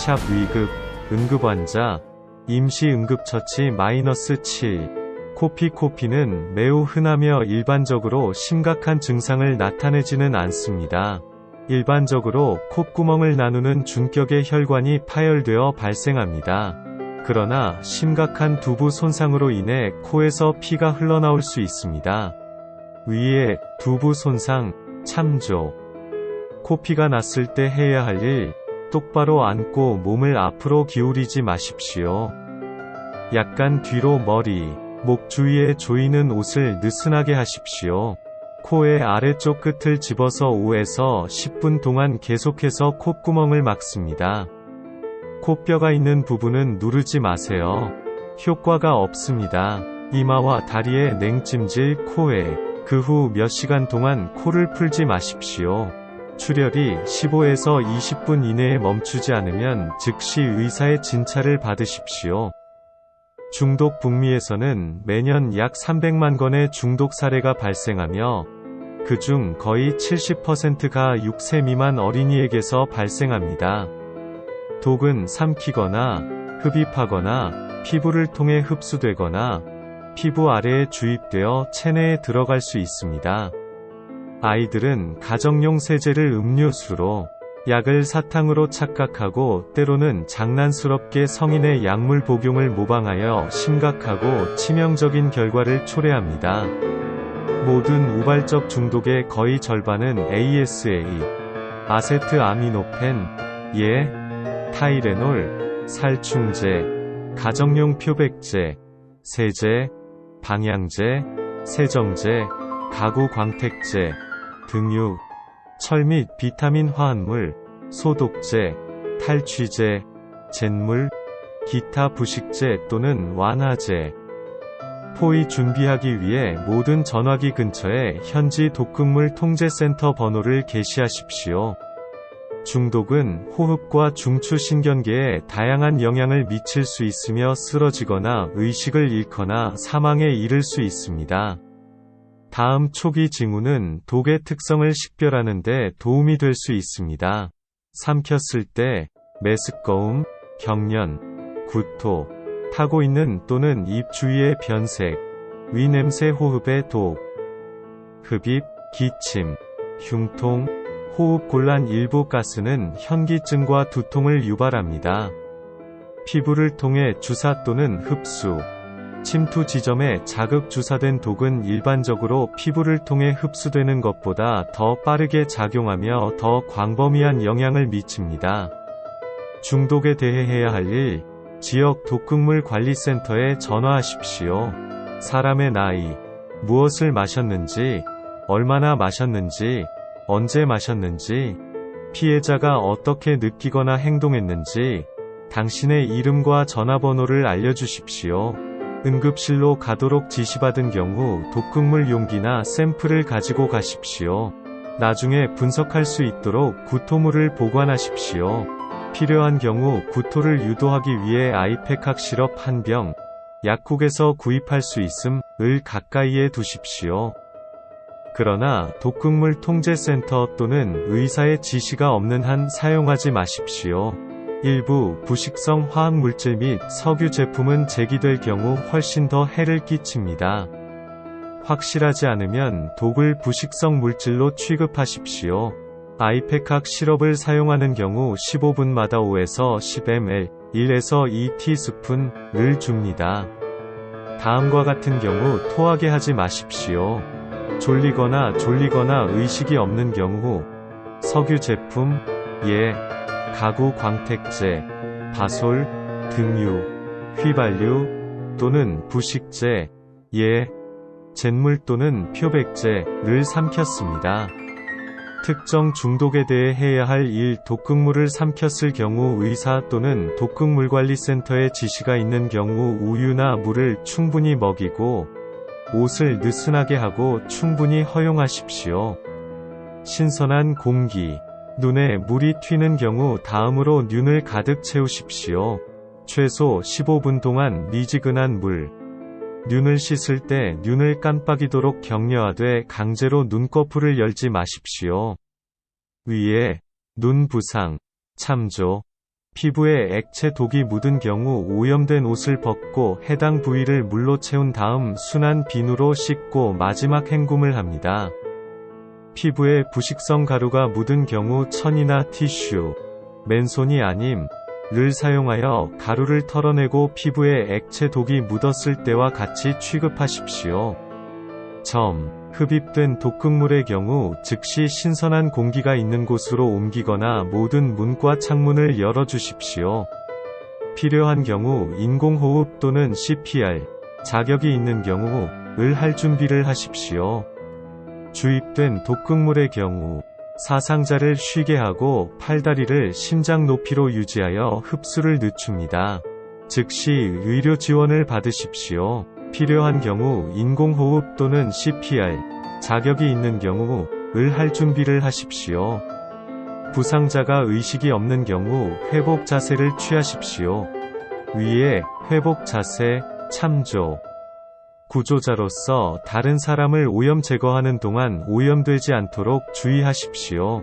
샵 위급, 응급환자, 임시응급처치 -7. 코피는 매우 흔하며 일반적으로 심각한 증상을 나타내지는 않습니다. 일반적으로 콧구멍을 나누는 중격의 혈관이 파열되어 발생합니다. 그러나 심각한 두부 손상으로 인해 코에서 피가 흘러나올 수 있습니다. 위에 두부 손상, 참조. 코피가 났을 때 해야 할 일, 똑바로 앉고 몸을 앞으로 기울이지 마십시오. 약간 뒤로 머리, 목 주위에 조이는 옷을 느슨하게 하십시오. 코의 아래쪽 끝을 집어서 5에서 10분 동안 계속해서 콧구멍을 막습니다. 코뼈가 있는 부분은 누르지 마세요. 효과가 없습니다. 이마와 다리에 냉찜질, 코에. 그 후 몇 시간 동안 코를 풀지 마십시오. 출혈이 15에서 20분 이내에 멈추지 않으면 즉시 의사의 진찰을 받으십시오. 중독 북미에서는 매년 약 300만 건의 중독 사례가 발생하며 그중 거의 70%가 6세 미만 어린이에게서 발생합니다. 독은 삼키거나 흡입하거나 피부를 통해 흡수되거나 피부 아래에 주입되어 체내에 들어갈 수 있습니다. 아이들은 가정용 세제를 음료수로, 약을 사탕으로 착각하고 때로는 장난스럽게 성인의 약물 복용을 모방하여 심각하고 치명적인 결과를 초래합니다. 모든 우발적 중독의 거의 절반은 ASA, 아세트아미노펜, 타이레놀, 살충제, 가정용 표백제, 세제, 방향제, 세정제, 가구 광택제, 등유, 철 및 비타민 화합물, 소독제, 탈취제, 잿물, 기타 부식제 또는 완화제. 포위 준비하기 위해 모든 전화기 근처에 현지 독극물 통제센터 번호를 게시하십시오. 중독은 호흡과 중추신경계에 다양한 영향을 미칠 수 있으며 쓰러지거나 의식을 잃거나 사망에 이를 수 있습니다. 다음 초기 징후는 독의 특성을 식별하는 데 도움이 될 수 있습니다. 삼켰을 때 메스꺼움, 경련, 구토, 타고 있는 또는 입 주위의 변색, 위냄새 호흡의 독, 흡입, 기침, 흉통, 호흡곤란 일부 가스는 현기증과 두통을 유발합니다. 피부를 통해 주사 또는 흡수, 침투 지점에 자극 주사된 독은 일반적으로 피부를 통해 흡수되는 것보다 더 빠르게 작용하며 더 광범위한 영향을 미칩니다. 중독에 대해 해야 할 일, 지역 독극물 관리센터에 전화하십시오. 사람의 나이, 무엇을 마셨는지, 얼마나 마셨는지, 언제 마셨는지, 피해자가 어떻게 느끼거나 행동했는지, 당신의 이름과 전화번호를 알려주십시오. 응급실로 가도록 지시받은 경우 독극물 용기나 샘플을 가지고 가십시오. 나중에 분석할 수 있도록 구토물을 보관하십시오. 필요한 경우 구토를 유도하기 위해 아이페칵 시럽 1병, 약국에서 구입할 수 있음을 가까이에 두십시오. 그러나 독극물 통제센터 또는 의사의 지시가 없는 한 사용하지 마십시오. 일부 부식성 화학물질 및 석유 제품은 제기될 경우 훨씬 더 해를 끼칩니다. 확실하지 않으면 독을 부식성 물질로 취급하십시오. 아이페칵 시럽을 사용하는 경우 15분마다 5에서 10ml, 1에서 2티스푼을 줍니다. 다음과 같은 경우 토하게 하지 마십시오. 졸리거나 의식이 없는 경우 석유 제품, 가구 광택제, 바솔, 등유, 휘발유 또는 부식제, 잿물 또는 표백제를 삼켰습니다. 특정 중독에 대해 해야 할 일, 독극물을 삼켰을 경우 의사 또는 독극물관리센터의 지시가 있는 경우 우유나 물을 충분히 먹이고 옷을 느슨하게 하고 충분히 허용하십시오. 신선한 공기, 눈에 물이 튀는 경우 다음으로 눈을 가득 채우십시오. 최소 15분 동안 미지근한 물. 눈을 씻을 때 눈을 깜빡이도록 격려하되 강제로 눈꺼풀을 열지 마십시오. 위에, 눈 부상, 참조, 피부에 액체 독이 묻은 경우 오염된 옷을 벗고 해당 부위를 물로 채운 다음 순한 비누로 씻고 마지막 헹굼을 합니다. 피부에 부식성 가루가 묻은 경우 천이나 티슈, 맨손이 아님을 사용하여 가루를 털어내고 피부에 액체 독이 묻었을 때와 같이 취급하십시오. 흡입된 독극물의 경우 즉시 신선한 공기가 있는 곳으로 옮기거나 모든 문과 창문을 열어주십시오. 필요한 경우 인공호흡 또는 CPR, 자격이 있는 경우 을 할 준비를 하십시오. 주입된 독극물의 경우 사상자를 쉬게 하고 팔다리를 심장 높이로 유지하여 흡수를 늦춥니다. 즉시 의료 지원을 받으십시오. 필요한 경우 인공호흡 또는 CPR, 자격이 있는 경우 을 할 준비를 하십시오. 부상자가 의식이 없는 경우 회복 자세를 취하십시오. 위에 회복 자세, 참조. 구조자로서 다른 사람을 오염 제거하는 동안 오염되지 않도록 주의하십시오.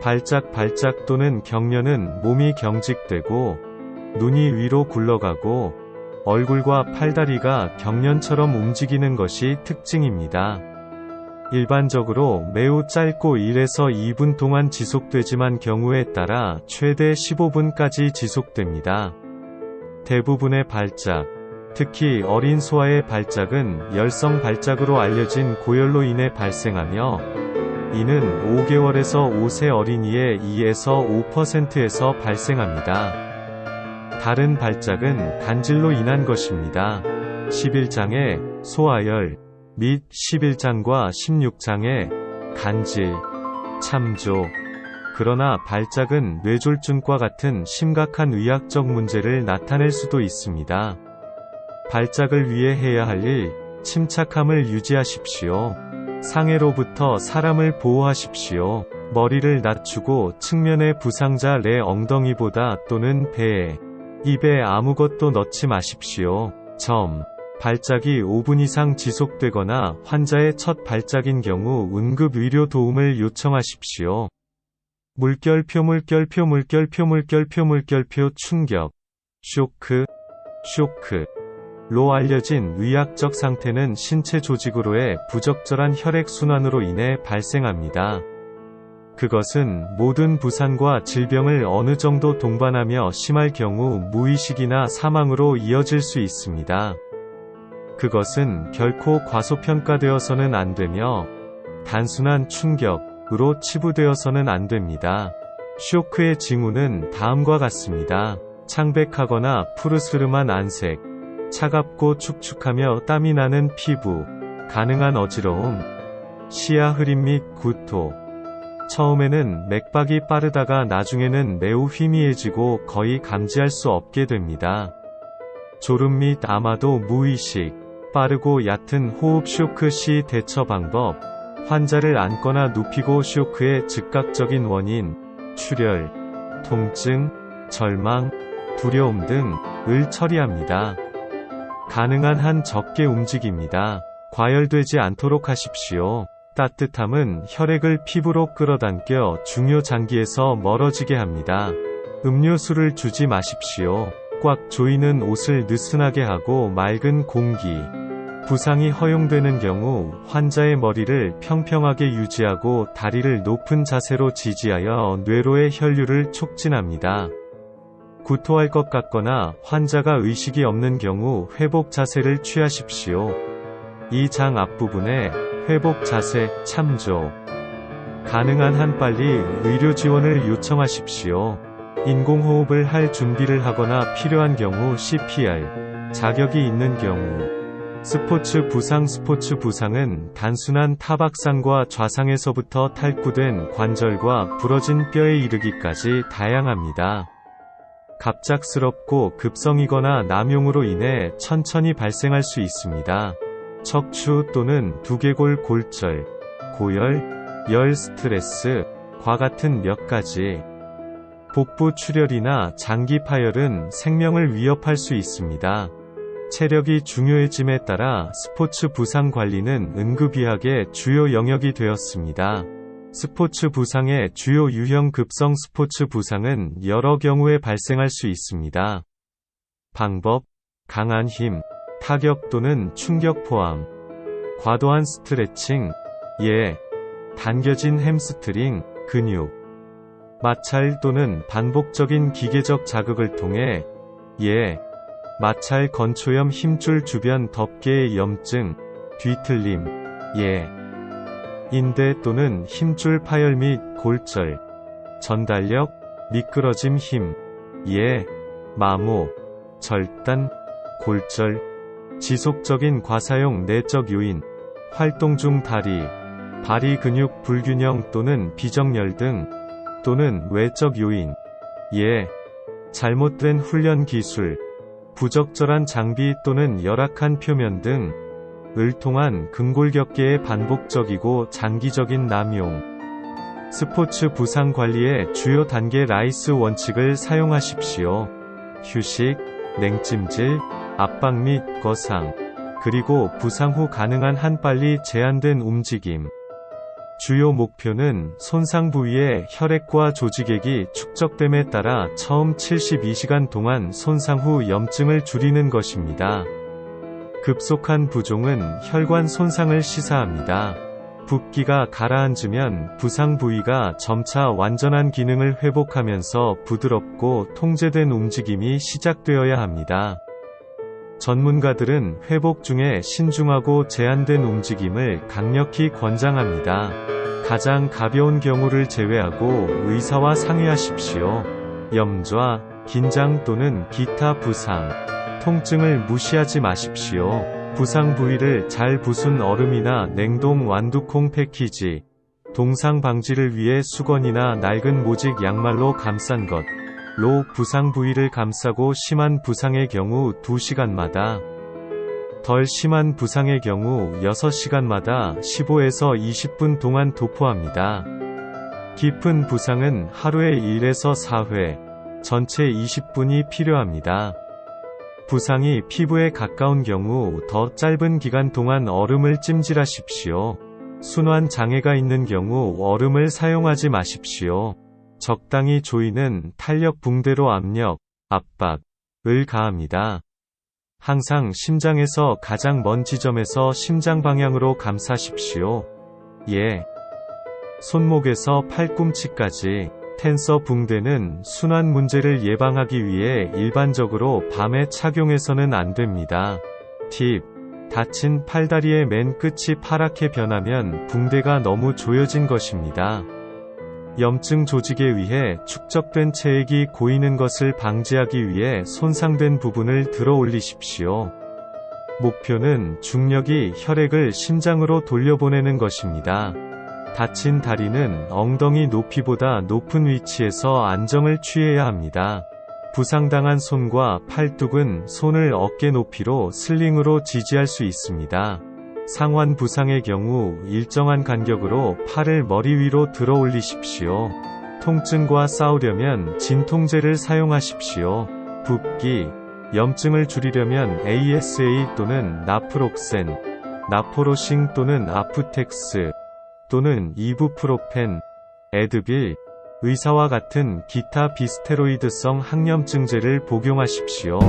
발작 또는 경련은 몸이 경직되고 눈이 위로 굴러가고 얼굴과 팔다리가 경련처럼 움직이는 것이 특징입니다. 일반적으로 매우 짧고 1에서 2분 동안 지속되지만 경우에 따라 최대 15분까지 지속됩니다. 대부분의 발작, 특히 어린 소아의 발작은 열성 발작으로 알려진 고열로 인해 발생하며 이는 5개월에서 5세 어린이의 2에서 5%에서 발생합니다. 다른 발작은 간질로 인한 것입니다. 11장의 소아열 및 11장과 16장의 간질, 참조. 그러나 발작은 뇌졸중과 같은 심각한 의학적 문제를 나타낼 수도 있습니다. 발작을 위해 해야 할 일, 침착함을 유지하십시오. 상해로부터 사람을 보호하십시오. 머리를 낮추고 측면의 부상자 내 엉덩이보다 또는 배에, 입에 아무것도 넣지 마십시오. 발작이 5분 이상 지속되거나 환자의 첫 발작인 경우 응급 의료 도움을 요청하십시오. 물결표 충격, 쇼크로 알려진 의학적 상태는 신체 조직으로의 부적절한 혈액순환으로 인해 발생합니다. 그것은 모든 부상과 질병을 어느 정도 동반하며 심할 경우 무의식이나 사망으로 이어질 수 있습니다. 그것은 결코 과소평가되어서는 안 되며 단순한 충격으로 치부되어서는 안 됩니다. 쇼크의 징후는 다음과 같습니다. 창백하거나 푸르스름한 안색, 차갑고 축축하며 땀이 나는 피부, 가능한 어지러움, 시야 흐림 및 구토. 처음에는 맥박이 빠르다가 나중에는 매우 희미해지고 거의 감지할 수 없게 됩니다. 졸음 및 아마도 무의식, 빠르고 얕은 호흡 쇼크 시 대처 방법, 환자를 앉거나 눕히고 쇼크의 즉각적인 원인, 출혈, 통증, 절망, 두려움 등을 처리합니다. 가능한 한 적게 움직입니다. 과열되지 않도록 하십시오. 따뜻함은 혈액을 피부로 끌어당겨 중요 장기에서 멀어지게 합니다. 음료수를 주지 마십시오. 꽉 조이는 옷을 느슨하게 하고 맑은 공기. 부상이 허용되는 경우 환자의 머리를 평평하게 유지하고 다리를 높은 자세로 지지하여 뇌로의 혈류를 촉진합니다. 구토할 것 같거나 환자가 의식이 없는 경우 회복 자세를 취하십시오. 이 장 앞부분에 회복 자세, 참조. 가능한 한 빨리 의료 지원을 요청하십시오. 인공호흡을 할 준비를 하거나 필요한 경우 CPR, 자격이 있는 경우. 스포츠 부상은 단순한 타박상과 좌상에서부터 탈구된 관절과 부러진 뼈에 이르기까지 다양합니다. 갑작스럽고 급성이거나 남용으로 인해 천천히 발생할 수 있습니다. 척추 또는 두개골 골절, 고열, 열 스트레스과 같은 몇 가지. 복부 출혈이나 장기 파열은 생명을 위협할 수 있습니다. 체력이 중요해짐에 따라 스포츠 부상 관리는 응급의학의 주요 영역이 되었습니다. 스포츠 부상의 주요 유형 급성 스포츠 부상은 여러 경우에 발생할 수 있습니다. 방법, 강한 힘, 타격 또는 충격 포함, 과도한 스트레칭, 당겨진 햄스트링, 근육, 마찰 또는 반복적인 기계적 자극을 통해 마찰 건초염 힘줄 주변 덮개의 염증, 뒤틀림, 인대 또는 힘줄 파열 및 골절, 전달력, 미끄러짐 힘, 마모, 절단, 골절, 지속적인 과사용 내적 요인, 활동 중 다리, 발이 근육 불균형 또는 비정렬 등, 또는 외적 요인, 잘못된 훈련 기술, 부적절한 장비 또는 열악한 표면 등, 을 통한 근골격계의 반복적이고 장기적인 남용. 스포츠 부상 관리의 주요 단계 라이스 원칙을 사용하십시오. 휴식, 냉찜질, 압박 및 거상, 그리고 부상 후 가능한 한 빨리 제한된 움직임. 주요 목표는 손상 부위의 혈액과 조직액이 축적됨에 따라 처음 72시간 동안 손상 후 염증을 줄이는 것입니다. 급속한 부종은 혈관 손상을 시사합니다. 붓기가 가라앉으면 부상 부위가 점차 완전한 기능을 회복하면서 부드럽고 통제된 움직임이 시작되어야 합니다. 전문가들은 회복 중에 신중하고 제한된 움직임을 강력히 권장합니다. 가장 가벼운 경우를 제외하고 의사와 상의하십시오. 염좌, 긴장 또는 기타 부상, 통증을 무시하지 마십시오. 부상 부위를 잘 부순 얼음이나 냉동 완두콩 패키지, 동상 방지를 위해 수건이나 낡은 모직 양말로 감싼 것로 부상 부위를 감싸고 심한 부상의 경우 2시간마다, 덜 심한 부상의 경우 6시간마다 15에서 20분 동안 도포합니다. 깊은 부상은 하루에 1에서 4회, 전체 20분이 필요합니다. 부상이 피부에 가까운 경우 더 짧은 기간 동안 얼음을 찜질하십시오. 순환 장애가 있는 경우 얼음을 사용하지 마십시오. 적당히 조이는 탄력 붕대로 압력, 압박을 가합니다. 항상 심장에서 가장 먼 지점에서 심장 방향으로 감싸십시오. 손목에서 팔꿈치까지. 텐서 붕대는 순환 문제를 예방하기 위해 일반적으로 밤에 착용해서는 안 됩니다. 팁. 다친 팔다리의 맨 끝이 파랗게 변하면 붕대가 너무 조여진 것입니다. 염증 조직에 의해 축적된 체액이 고이는 것을 방지하기 위해 손상된 부분을 들어 올리십시오. 목표는 중력이 혈액을 심장으로 돌려보내는 것입니다. 다친 다리는 엉덩이 높이보다 높은 위치에서 안정을 취해야 합니다. 부상당한 손과 팔뚝은 손을 어깨 높이로 슬링으로 지지할 수 있습니다. 상완 부상의 경우 일정한 간격으로 팔을 머리 위로 들어 올리십시오. 통증과 싸우려면 진통제를 사용하십시오. 붓기, 염증을 줄이려면 ASA 또는 나프록센, 나포로싱 또는 아프텍스, 또는 이부프로펜, 에드빌, 의사와 같은 기타 비스테로이드성 항염증제를 복용하십시오.